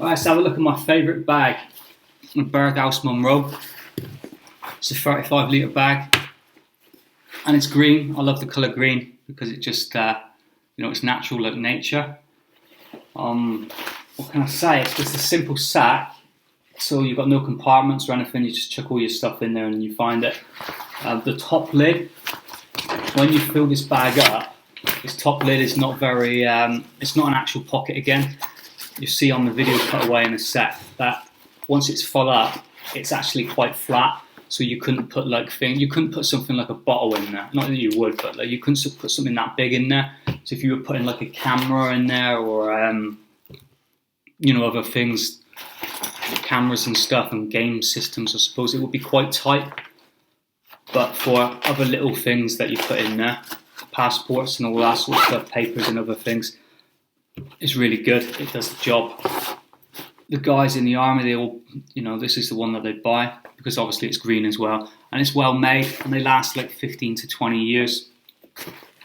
Let's have a look at my favourite bag, the Berghaus Munro. It's a 35 litre bag, and it's green. I love the colour green because it just, it's natural like nature. What can I say? It's just a simple sack, so you've got no compartments or anything. You just chuck all your stuff in there and you find it. The top lid, when you fill this bag up, this top lid is not very, it's not an actual pocket again. You see on the video cut away in a sec that once it's full up, it's actually quite flat. So you couldn't put you couldn't put something like a bottle in there. Not that you would, but like you couldn't put something that big in there. So if you were putting like a camera in there or other things, cameras and stuff and game systems, I suppose it would be quite tight. But for other little things that you put in there, passports and all that sort of stuff, papers and other things, it's really good. It does the job. The guys in the army, they all, this is the one that they buy because obviously it's green as well, and it's well made, and they last like 15 to 20 years.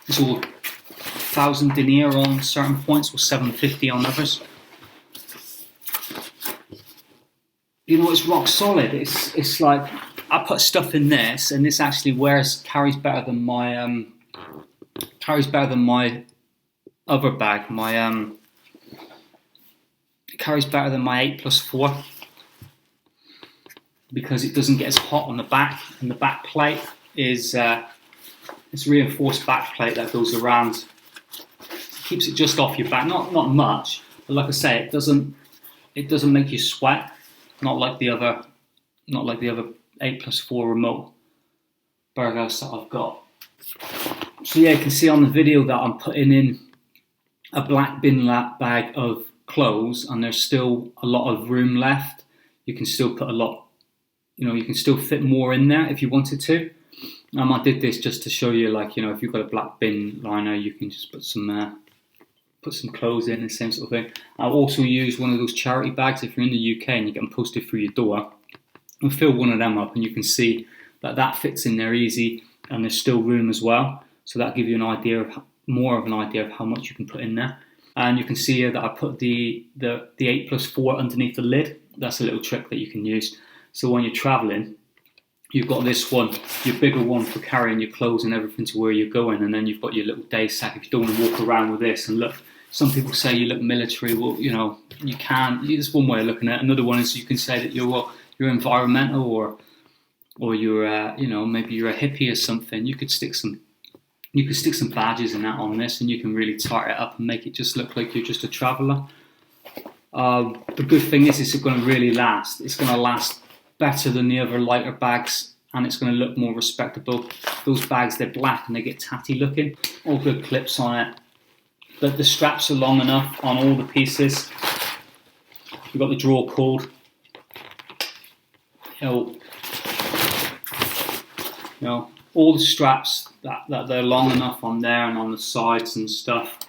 It's all 1,000 denier on certain points, or 750 on others. It's rock solid. It's like I put stuff in this, and this actually carries better than my other bag. It carries better than my 8+4 because it doesn't get as hot on the back, and the back plate is it's reinforced back plate that goes around. It keeps it just off your back, not much, but like I say, it doesn't make you sweat, not like the other 8+4 remote Berghaus that I've got. So yeah, you can see on the video that I'm putting in a black bin bag of clothes, and there's still a lot of room left. You can still put a lot, you can still fit more in there if you wanted to. I did this just to show you, if you've got a black bin liner, you can just put some clothes in, the same sort of thing. I'll also use one of those charity bags if you're in the UK and you get them posted through your door. I'll fill one of them up, and you can see that fits in there easy, and there's still room as well. So that'll give you more of an idea of how much you can put in there. And you can see here that I put the 8+4 underneath the lid. That's a little trick that you can use. So when you're traveling, you've got this one, your bigger one for carrying your clothes and everything to where you're going, and then you've got your little day sack if you don't want to walk around with this. And look, some people say you look military. Well, you can. There's one way of looking at it. Another one is you can say that you're environmental, or you're maybe you're a hippie or something. You could stick some badges and that on this, and you can really tart it up and make it just look like you're just a traveller. The good thing is it's going to really last. It's going to last better than the other lighter bags, and it's going to look more respectable. Those bags, they're black and they get tatty looking. All good clips on it. But the straps are long enough on all the pieces. You've got the drawer cord. All the straps that they're long enough on there and on the sides and stuff.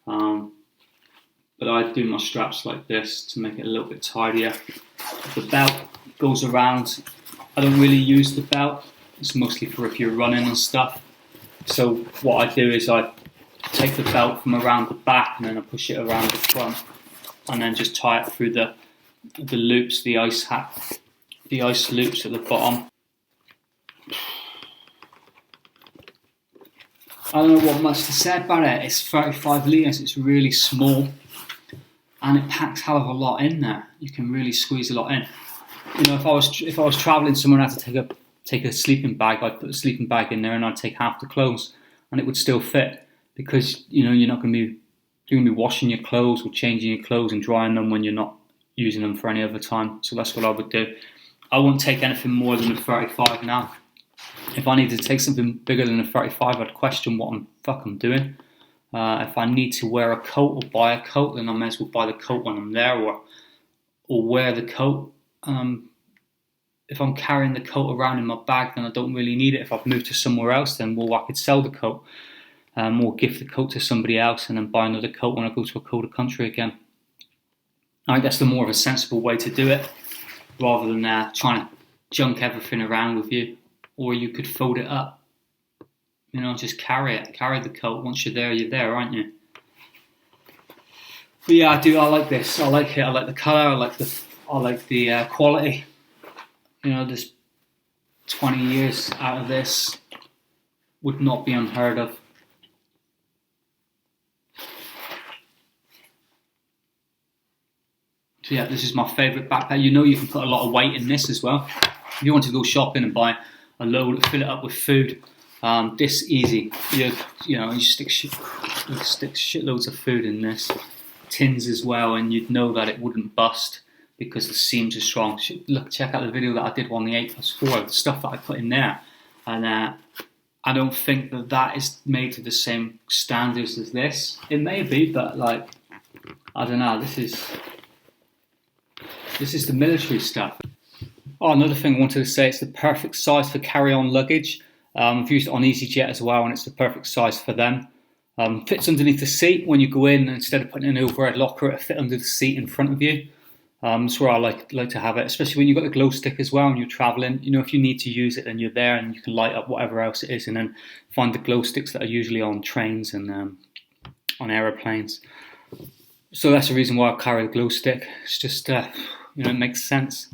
But I do my straps like this to make it a little bit tidier. The belt goes around. I don't really use the belt. It's mostly for if you're running and stuff. So what I do is I take the belt from around the back, and then I push it around the front, and then just tie it through the loops, the ice loops at the bottom. I don't know what much to say about it. It's 35 litres, it's really small, and it packs hell of a lot in there. You can really squeeze a lot in. If I was travelling somewhere and I had to take a sleeping bag, I'd put a sleeping bag in there and I'd take half the clothes, and it would still fit, because you're going to be washing your clothes or changing your clothes and drying them when you're not using them for any other time. So that's what I would do. I wouldn't take anything more than a 35 now. If I needed to take something bigger than a 35, I'd question what I'm doing. If I need to wear a coat or buy a coat, then I may as well buy the coat when I'm there, or wear the coat. If I'm carrying the coat around in my bag, then I don't really need it. If I've moved to somewhere else, then I could sell the coat, or give the coat to somebody else and then buy another coat when I go to a colder country again. I think that's the more of a sensible way to do it, rather than trying to junk everything around with you. Or you could fold it up, just carry the coat. Once you're there, aren't you? But yeah, I like this. I like it. I like the colour. I like the quality. You know, there's 20 years out of this would not be unheard of. So yeah, this is my favourite backpack. You know, you can put a lot of weight in this as well. If you want to go shopping and buy a load, fill it up with food, this easy. You stick shitloads of food in this, tins as well, and you'd know that it wouldn't bust because the seams are strong. Look, check out the video that I did on the 8+4, the stuff that I put in there, and I don't think that is made to the same standards as this. It may be, but like, I don't know. This is the military stuff. Oh, another thing I wanted to say, it's the perfect size for carry-on luggage. I've used it on EasyJet as well, and it's the perfect size for them. Fits underneath the seat when you go in. Instead of putting an overhead locker, it'll fit under the seat in front of you. That's where I like to have it, especially when you've got the glow stick as well and you're traveling. You know, if you need to use it, then you're there and you can light up whatever else it is, and then find the glow sticks that are usually on trains and on aeroplanes. So that's the reason why I carry the glow stick. It's just, it makes sense.